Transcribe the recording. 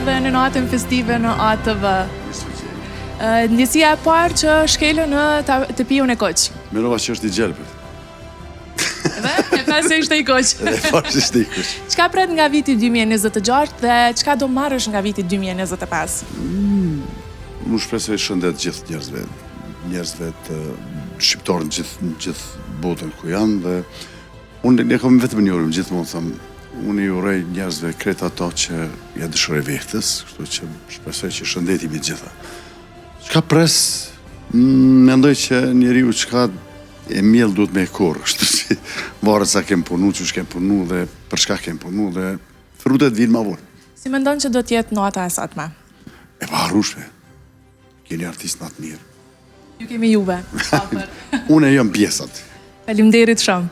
edhe në natën festive në ATV. Ndjesia e parë që shkele në të pijun e koq. Mirova që është i gjelbet. Dhe e pas se ishte i koq. Edhe pas ishte i koq. Çka pret nga viti 2026 dhe çka do marrësh nga viti 2025? Unë shpresoj shëndet gjithë njerëzve të shqiptarë në gjithë botën ku janë dhe unë ne kam vetëm një urëm gjithmonë thëmë, unë i uroj njerëzve kretë ato që ja dëshiroj vetes, kështu që shpresoj që shëndeti mbi të gjitha. Çka pres, mendoj që njeriu çka e miell duhet me e korrë, kështu që varet sa kem punu, çush kem punu dhe për çka kem punu dhe frutet vinë ma vonë. Si mendon që do të jetë nota e sotme? E paharrueshme. Keni artistë më të mirë. Ju kemi juve. Unë e jam pjesat. Faleminderit shumë.